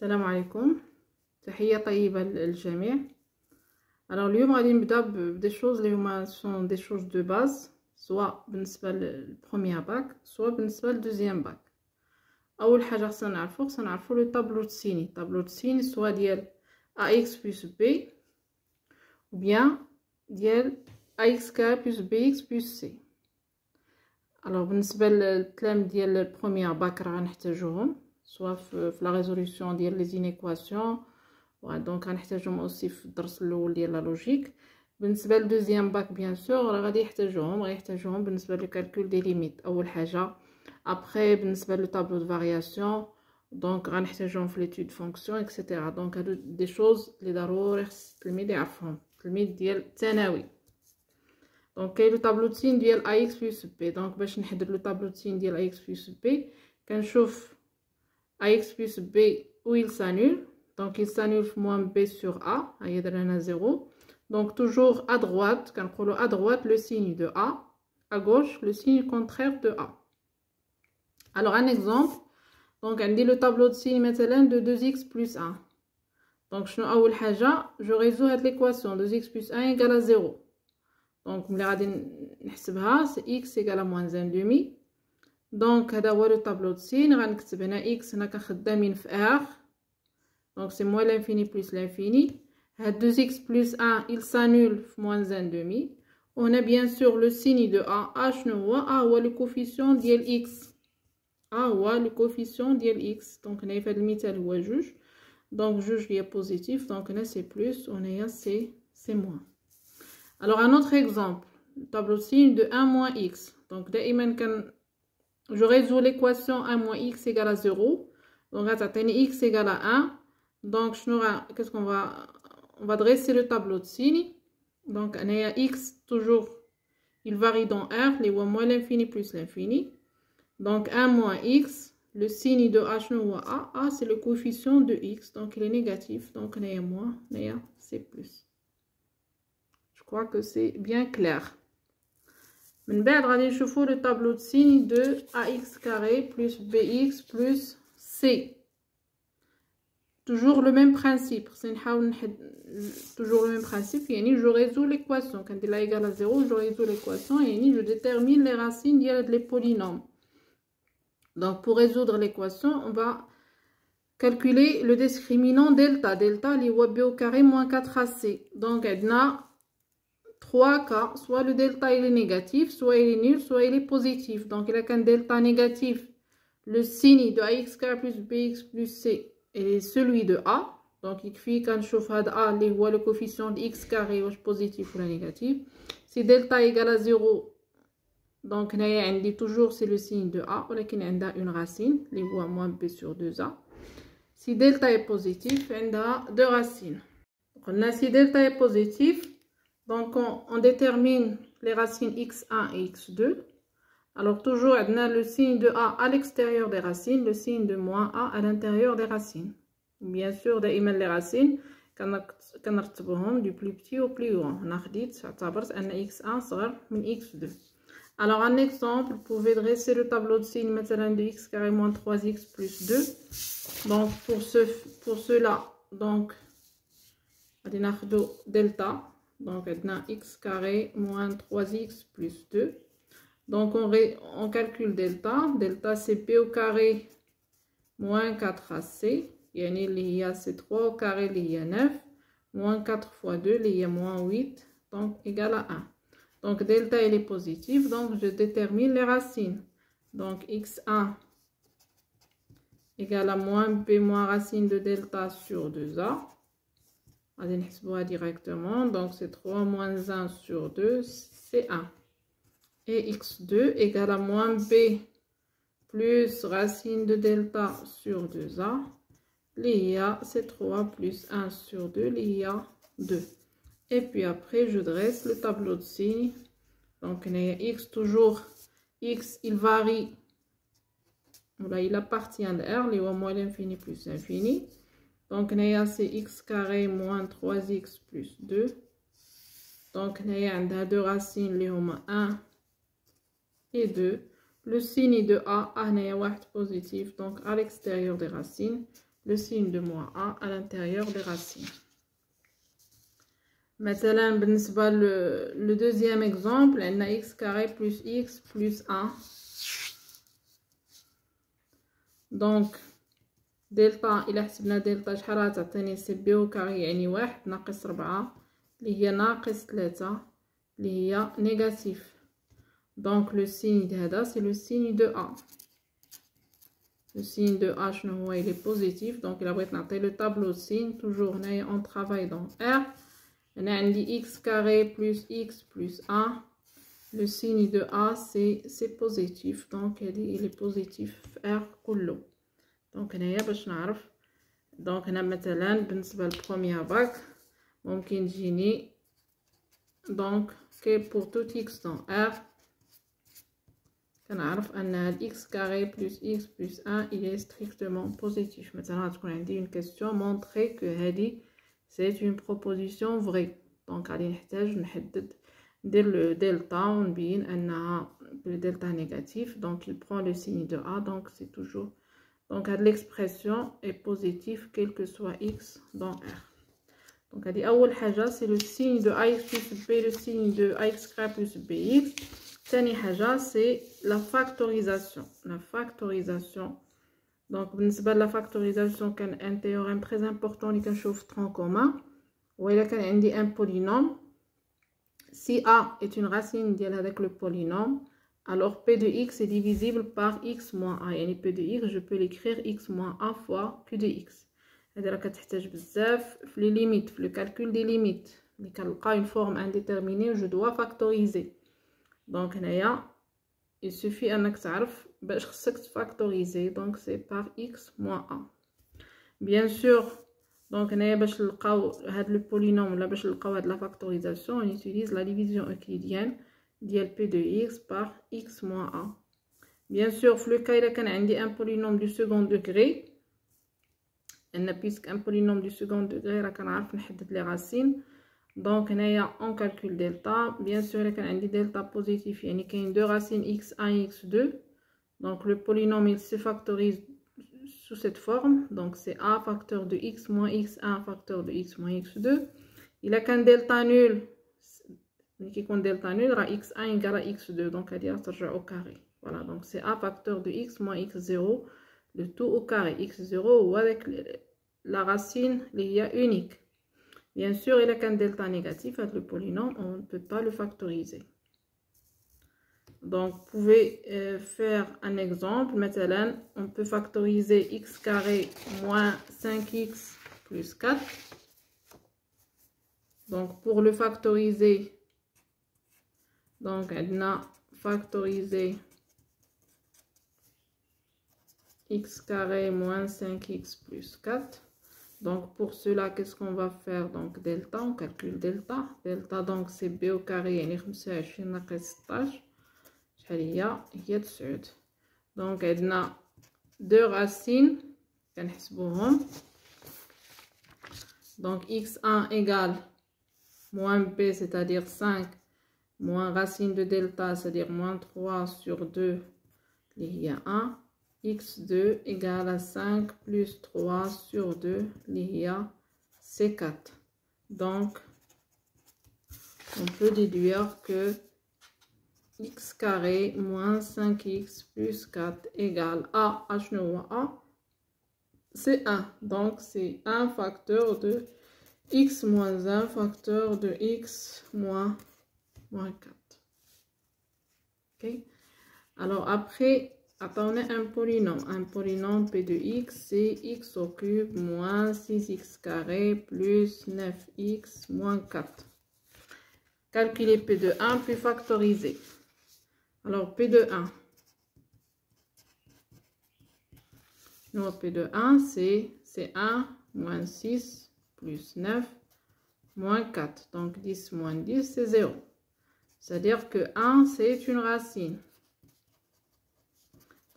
السلام عليكم. تحية طيبة للجميع. alors اليوم غادي نبدا بدي شوز اللي هما سون دي شوز دو باز، سواء بالنسبه للبروميير باك سواء بالنسبه للدوزيام باك. اول حاجه خصنا نعرفو لو طابلو دو سيني سواء ديال ax plus b ou bien ديال ax carré plus bx plus c. alors بالنسبه للكلام ديال البروميير باك راه غنحتاجوهم سواء في لا ريزوليوشن ديال لي زينيكواسيون، دونك غنحتاجهم اوسي في الدرس الاول ديال لا لوجيك. بالنسبه للدوزيام باك بيان سور راه غادي يحتاجوهم بالنسبه للكالكول دي ليميت اول حاجه. ابري بالنسبه لو طابلو دو فارياسيون دونك غنحتاجوهم في ليتود فونكسيون اكسيتيرا. دونك هادو دي شوز لي ضروري خص التلميذ يعرفهم، التلميذ ديال الثانوي. دونك كاين لو طابلو دو سين ديال ax plus b. دونك باش نحدد لو طابلو دو سين ديال ax plus b كنشوف ax plus b où il s'annule. Donc il s'annule moins b sur a, il y a 0. Donc toujours à droite, quand on à droite le signe de a, à gauche le signe contraire de a. Alors un exemple, donc on dit le tableau de signe maintenant de 2x plus 1. Donc je résous l'équation 2x plus 1 égale à 0. Donc c'est x égale à moins 1 demi. Donc هذا هو le tableau de signe. غنكتب هنا x هنا كنخدامين في r. Donc c'est moins l'infini plus l'infini. 2x plus 1 il s'annule moins 1 demi. On a bien sûr le signe de a. A ou le coefficient ديال x. A ou le coefficient ديال x. Donc on a fait le مثال هو جوج. Donc جوج هي positif. Donc on a c'est plus. On a c'est moins. Alors un autre exemple. Le tableau de signe de 1 moins x. Donc دائما je résous l'équation 1 moins x égale à 0. Donc غتعطيني x égale à 1. Donc qu'est-ce qu'on va on va dresser le tableau de signe. Donc on a x toujours il varie dans r, les moins l'infini plus l'infini. Donc 1 moins x, le signe de h a c'est le coefficient de x, donc il est négatif. Donc on a moins, on a c'est plus. Je crois que c'est bien clair. من بعد غادي نشوفوا le tableau de signe de ax carré plus bx plus c. Toujours le même principe. Toujours le même principe. Je résous l'équation. Quand il est égal à 0, je résous l'équation et je détermine les racines des polynômes. Donc pour résoudre l'équation, on va calculer le discriminant delta. Delta, c'est b au carré moins 4ac. Donc on a 3 cas. Soit le delta il est négatif, soit il est nul, soit il est positif. Donc il a qu'un delta négatif. Le signe de ax carré plus bx plus c et celui de a. Donc il suffit quand je chauffe a le coefficient de x carré positif ou négatif. Si delta égale à 0, donc on dit toujours c'est le signe de a, mais on a une racine, les voix moins b sur 2a. Si delta est positif, on a deux racines. Donc, si delta est positif, donc on détermine les racines x1 et x2. Alors toujours on a le signe de a à l'extérieur des racines, le signe de moins a à l'intérieur des racines. Bien sûr دائما les racines كنرتبوهم du plus petit au plus grand. On a خديت اعتبرت ان x1 صغر من x2. Alors un exemple, vous pouvez dresser le tableau de signe maintenant de x carré moins 3x plus 2. Donc pour cela, donc غادي ناخدو delta. Donc on a x carré moins 3x plus 2. Donc on calcule delta. Delta c'est b au carré moins 4ac. يعني اللي هي c'est 3 au carré اللي هي 9 moins 4 fois 2 اللي هي moins 8 donc égal à 1. Donc delta il est positif, donc je détermine les racines. Donc x1 égale à moins b moins racine de delta sur 2a. غادي نحسبوها directement. Donc c'est 3 moins 1 sur 2 c'est 1. Et x2 égale à moins b plus racine de delta sur 2a. L'IA c'est 3 plus 1 sur 2, l'IA 2. Et puis après je dresse le tableau de signe. Donc il y a x toujours, x il varie. Voilà, il appartient à R, les moins l'infini plus l'infini. Donc il y a c'est x carré moins 3x plus 2. Donc il y a deux racines, les 1 et 2. Le signe de A est positif, donc à l'extérieur des racines. le signe de moins a à l'intérieur des racines. Maintenant, le deuxième exemple, on a x carré plus x plus 1. Donc, دلتا إلا حسبنا دلتا شحال غتعطيني سي بي او كاري يعني 1 ناقص 4 اللي هي ناقص 3 اللي هي نيجاتيف. دونك لو سين هذا سي لو سين دو ا. لو سين دو ا شنو هو؟ إلي بوزيتيف. دونك إلا بغيت نعطي لو طابلو سين توجور هنايا اون طرافاي دون ار. هنا عندي x carré plus x plus 1. Le signe de A c'est positif. Donc il est positif في R كله. Donc هنايا باش نعرف. Donc هنا مثلا بالنسبة للبروميير باك ممكن تجيني donc que pour tout x dans R كنعرف أن x carré plus x plus 1 il est strictement positif. مثلا غتكون عندي une question montrer que هذه c'est une proposition vraie. دونك غادي نحتاج نحدد ندير لو دلتا ونبين انها لو دلتا نيجاتيف. دونك il prend le signe de a. donc c'est toujours donc هاد l'expression est positive quel que soit x dans R. donc هادي اول حاجه c'est le signe de ax plus b le signe de ax carré plus bx. ثاني حاجه c'est la factorisation. donc بالنسبه لا factorisation كان un théorème très important اللي كنشوف tronc commun. وإلا كان عندي un polynôme si a est une racine ديال هذاك le polynôme alors p de x est divisible par x moins a. يعني p de x je peux l'écrire x moins a fois q de x. هذا راه كتحتاج بزاف في لي ليميت في لو calcul des limites ملي كنلقى une forme indéterminée je dois factoriser. donc هنايا il suffit انك تعرف باش خصك تفاكتوريزي. donc c'est par x moins a. bien sûr donc هنايا باش نلقاو هاد لو بولينوم ولا باش نلقاو هاد لا فاكتوريزاسيون on utilise la division euclidienne ديال p de x par x moins a. bien sûr في لو كا الا كان عندي ان بولينوم دو سكوند دوغري ان بيسك ان بولينوم دو سكوند دوغري راه كنعرف نحدد لي راسين. دونك هنايا اون كالكول دلتا. bien sûr الا كان عندي دلتا بوزيتيف يعني كاين دو راسين x1 x2. donc le polynôme il se factorise sous cette forme. donc c'est a facteur de x moins x1 facteur de x moins x2. il a qu'un delta nul ملي كيكون delta nul راه x1 égale x2. donc هادي راه ترجع au carré. voilà donc c'est a facteur de x moins x0 le tout au carré. x0 هو avec la racine اللي هي unique. bien sûr il a qu'un delta négatif avec le polynôme on ne peut pas le factoriser. donc vous pouvez faire un exemple. مثلا on peut factoriser x carré moins 5x plus 4. donc pour le factoriser donc on a factoriser x carré moins 5x plus 4. donc pour cela qu'est-ce qu'on va faire? donc delta on calcule delta donc c'est b au carré يعني 25 ناقص 16 شحال هي 9. donc عندنا deux racines كنحسبوهم. donc x1 égale moins b c'est-à-dire 5 moins racine de delta c'est-à-dire moins 3 sur 2 اللي هي 1. x2 égale à 5 plus 3 sur 2 اللي هي c4. donc on peut déduire que x carré moins 5x plus 4 égale à a c'est 1. donc c'est 1 facteur de x moins 1 facteur de x moins 4. ok. alors après on a un polynôme p de x c'est x au cube moins 6x carré plus 9x moins 4. calculer p de 1 puis factoriser. alors p de 1 non, p de 1 c'est 1 moins 6 plus 9 moins 4. donc 10 moins 10 c'est 0. c'est-à-dire que 1 c'est une racine.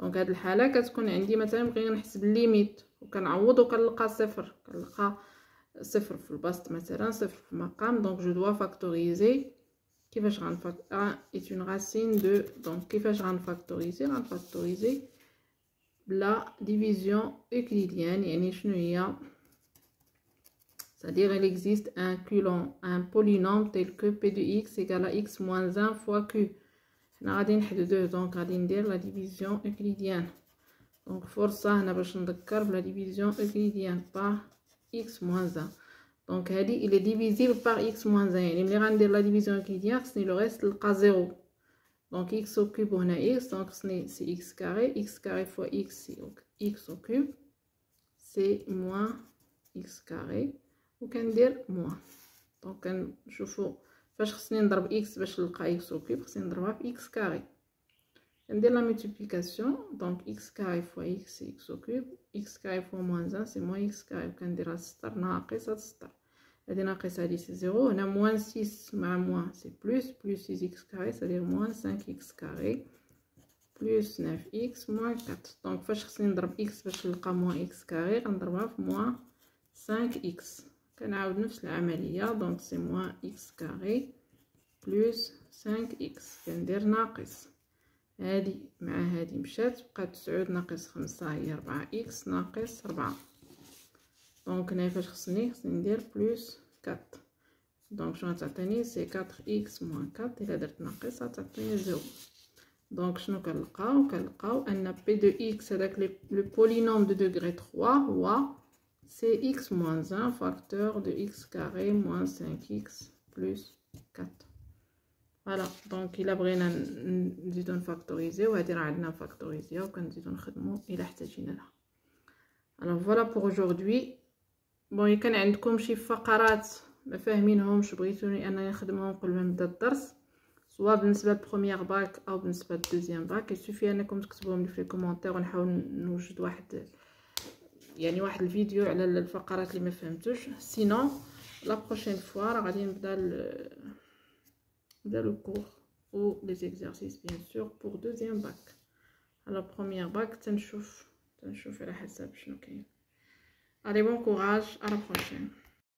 دونك هاد الحاله كتكون عندي مثلا بغينا نحسب الليميت وكنعوض وكنلقى صفر صفر في البسط مثلا صفر في المقام. دونك جو دوا فاكتوريزي. كيفاش غنفاكتوريزي؟ est une racine de donc كيفاش غنفاكتوريزي بلا division euclidienne. يعني شنو هي؟ c'est-à-dire il existe un polynôme tel que p de x égale à x moins 1 fois q. حنا غادي نحددوه دونك غادي ندير لا division euclidienne. دونك فرصة هنا باش نذكر بلا division euclidienne par x moins 1. دونك هادي il est divisible par x moins 1 يعني ملي غندير لا division euclidienne خصني لو ريست نلقى 0. donc x au cube هنا x donc c'est x carré. x carré fois x c'est x au cube c'est moins x carré وكندير moins. donc كنشوفوا فاش خصني نضرب x باش نلقى x au cube خصني نضربها في x carré. كندير la multiplication donc x carré fois x c'est x au cube x carré fois moins 1 c'est moins x carré وكنديرها سطر ناقص هاد السطر هادي ناقص هادي سي 0 هنا moins 6 مع moins c'est plus 6x carré c'est-à-dire moins 5x carré plus 9x moins 4. donc فاش خصني نضرب x باش نلقى moins x carré غنضربها في moins 5x. كنعاود نفس العمليه donc c'est moins x carré plus 5x كندير ناقص هادي مع هادي مشات بقات 9 ناقص 5 هي 4x ناقص 4. دونك هنا فاش خصني ندير بلس 4 دونك شنو غتعطيني سي 4x موان 4 الا درت ناقص غتعطيني 0. دونك شنو كنلقاو ان بي دو x هذاك لو بولينوم دو دوغري 3 هو سي x moins 1 فاكتور دو x carré moins 5x plus 4. فوالا دونك الا بغينا نزيدو نفاكتوريزيو هادي راه عندنا فاكتوريزيا وكنزيدو نخدمو الا احتاجينا لها. alors voilà pour aujourd'hui. بون كان عندكم شي فقرات ما فاهمينهمش بغيتوني انني نخدمهم قبل ما نبدا الدرس سواء بالنسبه للبروميير باك او بالنسبه للدوزيام باك يسوفي انكم تكتبوهم لي في الكومونتير ونحاول نوجد واحد الفيديو على الفقرات اللي ما فهمتوش. سينو لا بروشين فوا راه غادي نبدا le cours ou les exercices bien sûr pour deuxième bac. alors première bac تنشوف على حسب شنو كاين. allez bon courage, à la prochaine.